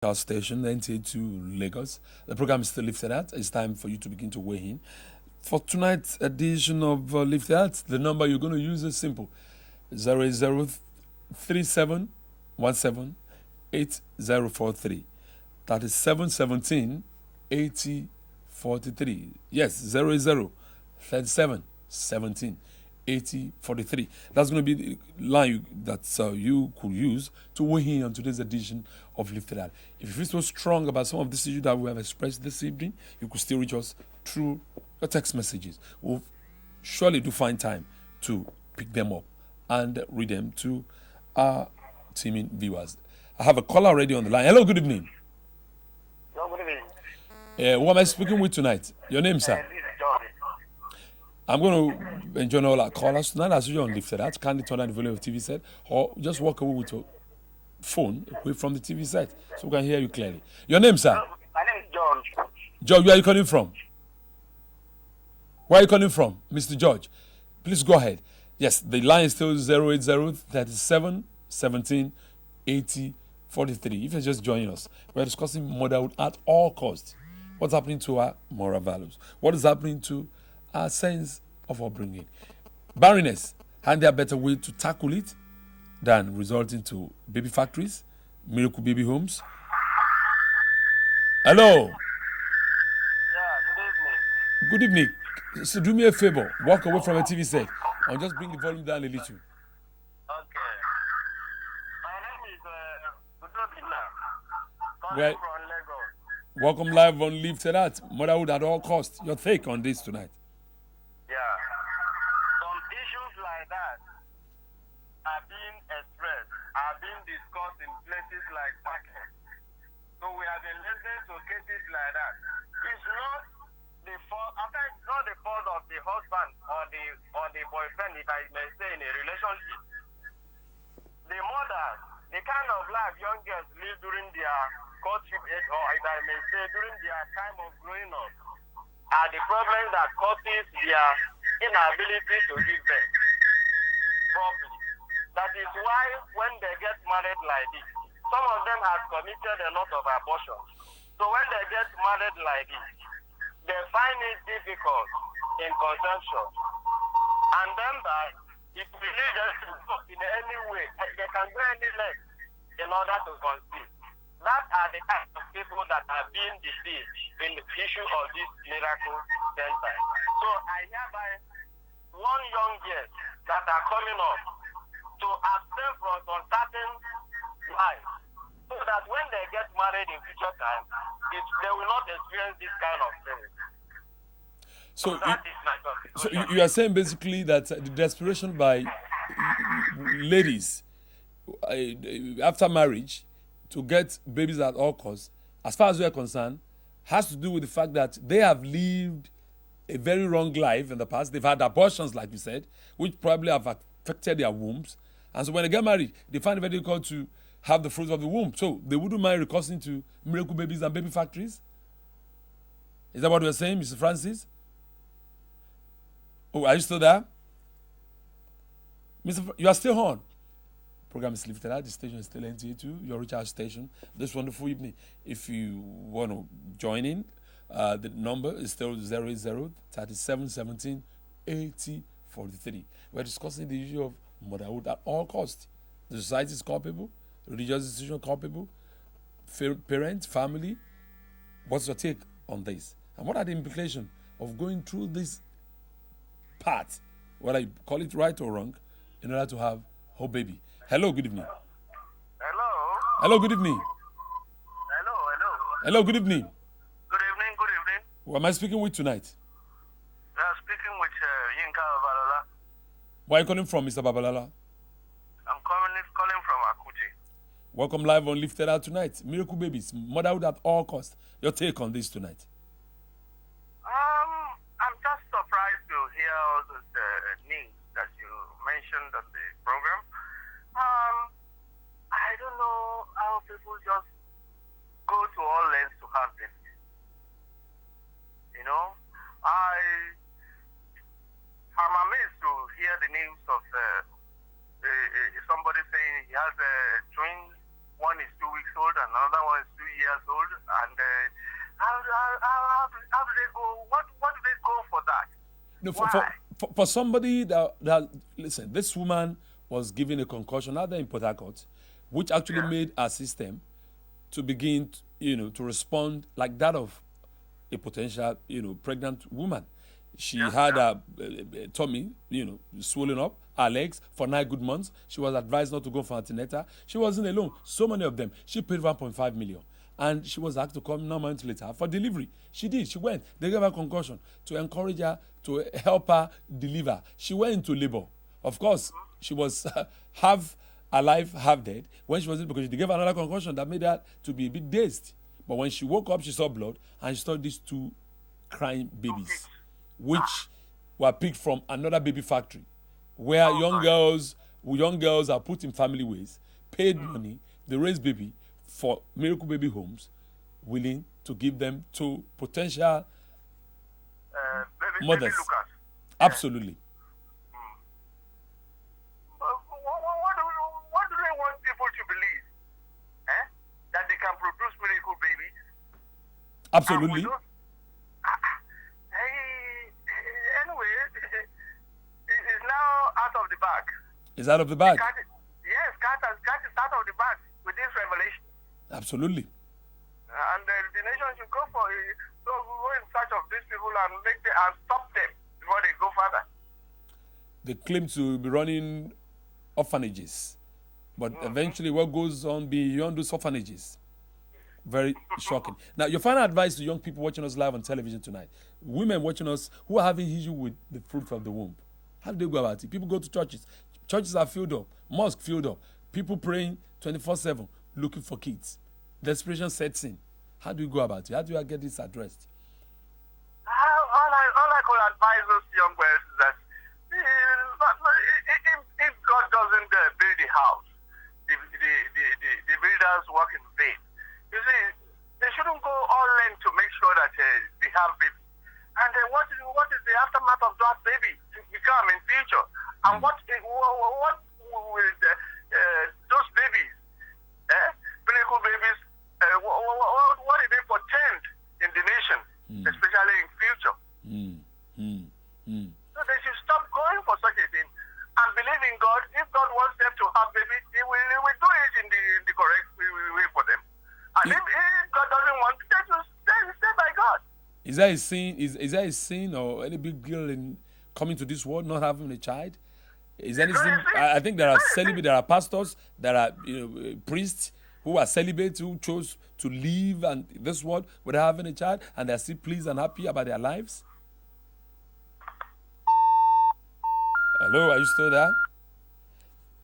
our station, 98 Lagos. The program is still Lifted Out. It's time for you to begin to weigh in. For tonight's edition of Lifted Out, the number you're going to use is simple: 08037178043. That is 717-8043. Yes, 08037178043. That's going to be the line that you could use to weigh in on today's edition of Lifted Out. If you feel so strong about some of this issue that we have expressed this evening, you could still reach us through your text messages. We'll surely do find time to pick them up and read them to our teaming viewers. I have a caller already on the line. Hello, good evening. Good evening. Who am I speaking with tonight? Your name, sir? This is John. I'm going to enjoy all our callers tonight as usual on Lifted Out. Kindly turn down the volume of the TV set or just walk away with your phone away from the TV set so we can hear you clearly. Your name, sir? My name is John. George, where are you calling from? Where are you calling from, Mr. George? Please go ahead. Yes, the line is still 080-37-17-80-43. If you're just joining us, we're discussing motherhood at all costs. What's happening to our moral values? What is happening to our sense of upbringing? Barrenness, and there a better way to tackle it than resulting to baby factories, miracle baby homes? Hello. Yeah, good evening. Good evening. So do me a favor, walk away from a TV set and just bring the volume down a little. Okay. My name is Budobina. Calling Well, from Lagos. welcome live on Lifted Out. Motherhood at all costs. Your take on this tonight? Yeah. Some issues like that are being expressed, are being discussed in places like market. So we have been listening to cases like that. It's not the fault. I think it's not the fault of the husband or the boyfriend, if I may say, in a relationship. The mothers, the kind of life young girls live during their courtship age, or if I may say, during their time of growing up, are the problems that causes their inability to give birth properly. That is why when they get married like this, some of them have committed a lot of abortions. So when they get married like this, they find it difficult in conception. And then that if we need them to go in any way, they can go any length in order to conceive. That are the kind of people that are being deceived in the issue of this miracle center. So I hereby warn young girls that are coming up to abstain from some certain life, so that when they get married in future time, they will not experience this kind of thing. So, That is my topic. so you are saying basically that the desperation by ladies after marriage to get babies at all costs, as far as we are concerned, has to do with the fact that they have lived a very wrong life in the past. They've had abortions, like you said, which probably have affected their wombs. And so when they get married, they find it very difficult to have the fruits of the womb. So they wouldn't mind recursing to miracle babies and baby factories? Is that what we're saying, Mr. Francis? Oh, are you still there? You are still on. Program is Lifted Out. The station is still NTA2, your recharge station. This wonderful evening. If you want to join in, the number is still 080-3717-8043. We're discussing the issue of motherhood at all costs. The society is culpable, the religious institution culpable, parents, family. What's your take on this? And what are the implications of going through this path, whether you call it right or wrong, in order to have a baby? Hello, good evening. Hello? Hello, good evening. Hello? Good evening. Good evening. Who am I speaking with tonight? We are speaking with Yinka Balola. Where are you calling from, Mr. Babalala? I'm calling from Akuti. Welcome live on Lifted Out tonight. Miracle babies, motherhood at all costs. Your take on this tonight? I'm just surprised to hear all those names that you mentioned on the program. I don't know how people just go to all lengths to have this. You know, I'm amazed to hear the names of somebody saying he has twins. One is 2 weeks old and another one is 2 years. years old, and how do they go? What do they go for that? No, Why? for somebody that listen, this woman was given a concussion out there in Port Harcourt, which actually made her system to begin, to respond like that of a potential, pregnant woman. She had a tummy, swollen up, her legs for 9 good months. She was advised not to go for antenatal. She wasn't alone. So many of them. She paid 1.5 million. And she was asked to come 9 months later for delivery. She did. She went. They gave her concussion to encourage her, to help her deliver. She went into labor. Of course, she was half alive, half dead. When she was in, because they gave her another concussion that made her to be a bit dazed. But when she woke up, she saw blood, and she saw these 2 crying babies, which were picked from another baby factory, where young girls are put in family ways, paid money, they raise baby for Miracle Baby Homes, willing to give them to potential mothers. Baby Lucas. Absolutely. What do they want people to believe? That they can produce miracle babies? Absolutely. Anyway, it's now out of the bag. It's out of the bag. Cat is out of the bag with this revelation. Absolutely. And the nation should go for it. So go in search of these people and and stop them before they go further. They claim to be running orphanages, but eventually what goes on beyond those orphanages? Very shocking. Now, your final advice to young people watching us live on television tonight, women watching us who are having issue with the fruit of the womb, how do they go about it? People go to churches. Churches are filled up. Mosques filled up. People praying 24/7, looking for kids. Desperation sets in. How do you go about it? How do you get this addressed? All I could advise those young boys is that if God doesn't build the house, the builders work in vain. You see, they shouldn't go all in to make sure that they have baby. And what is the aftermath of that baby to become in future? And what will those babies, miracle babies, what did they portend in the nation, especially in future? So they should stop going for such a thing and believe in God. If God wants them to have baby, He will do it in the correct way for them. And if God doesn't want, they should stay by God. Is that a sin? Is that a sin or any big deal in coming to this world, not having a child? Is anything? I think there are celibate, there are pastors, there are priests who are celibate who chose to live and this world without having a child, and they're still pleased and happy about their lives. Hello, are you still there?